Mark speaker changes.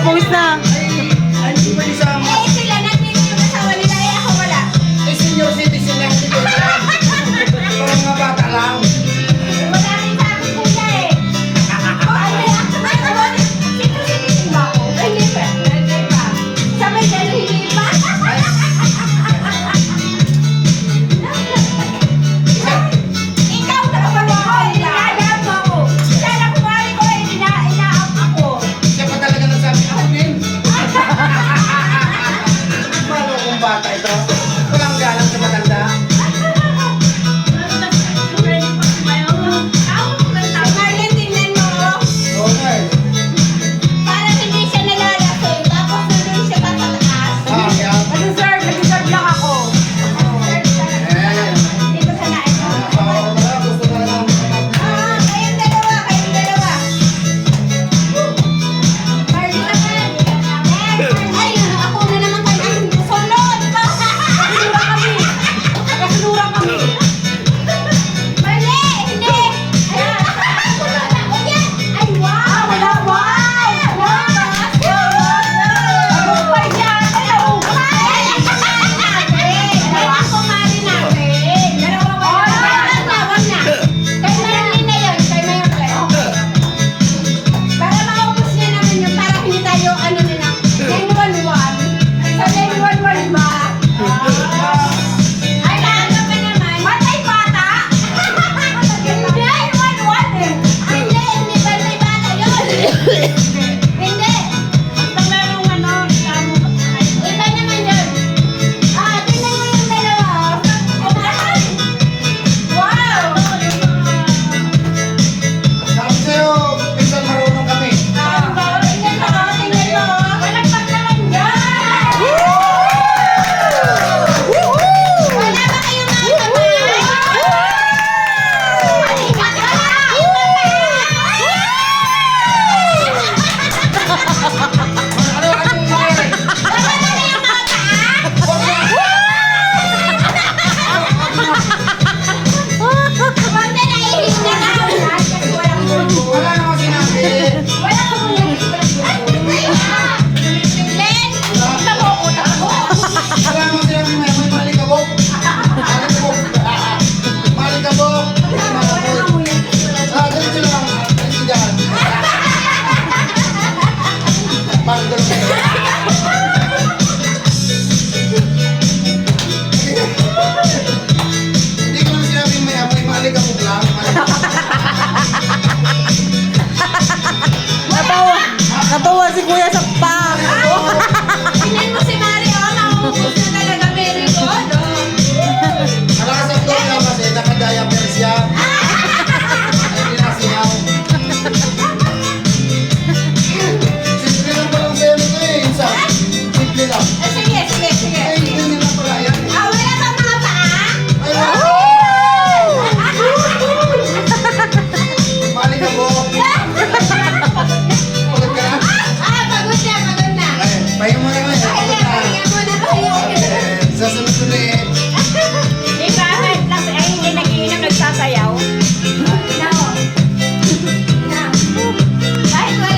Speaker 1: pawis na.
Speaker 2: Ay, hindi pwede sa mga...
Speaker 3: Eh, sila nandito yung asawa nila, eh ako wala.
Speaker 2: Eh, senior citizen na hindi ko lang. Mga bata lang.
Speaker 3: Wala rin sa akin kuya eh. O, ano yan? Sino ba ako? Hindi pa. Hindi pa. Sabay dyan, hindi pa. Ikaw na naman ako. Inaadap mo ako. Sana kumari ko eh, inaap ako.
Speaker 2: Siya pa talaga nagsabi, ako din. Malo kong bata ito. Walang galang sa matanda.
Speaker 3: Marlon, tingnan mo.
Speaker 2: Okay.
Speaker 3: Parang hindi siya nalalasing. Tapos nandun siya patataas.
Speaker 2: Ah, yeah.
Speaker 3: Nag-deserve lang ako.
Speaker 2: Eh.
Speaker 3: Hindi ko sana ito.
Speaker 2: Ako talaga, gusto talaga ng
Speaker 3: Kayong dalawa, kayong dalawa. Marlon naman. Ay, ako na naman kayo. Sunod! Kasunura kami. Kasunura kami. Mali! Hindi! Ay, wow! Wala, wow! Tagumpay yan! Tagumpay! Dalawa kumari natin. Dalawa wag na. Kay Marlene na yun. Kay Marlene. Para maubos niya naman yun. Para hindi tayo, ano na lang, 911. Sa 911 ba? Ay, ano pa naman? Matay bata? Hindi, 911 eh. Hindi, hindi matay bata yun. Hindi. Basta merong ano, iba naman yun. Tingnan mo yung dalawa. Wow!
Speaker 2: Sabi sa'yo, minsan marunong kami.
Speaker 3: Tingnan mo, tingnan mo. Walang pagkalan dyan. Wala ba kayong mga kamay?
Speaker 2: Ano, anong nangyari?
Speaker 3: Wala ba kayong mga paa? Huwag na naihinig na lang. Kasi walang bulbo.
Speaker 2: Wala naman sinabi.
Speaker 3: Wala ka mong Len, ito mo, utak mo.
Speaker 2: Wala naman sinabi, may malikabok. Malikabok. Malikabok. Malikabok. Ganito lang. Ganito dyan. Malikabok.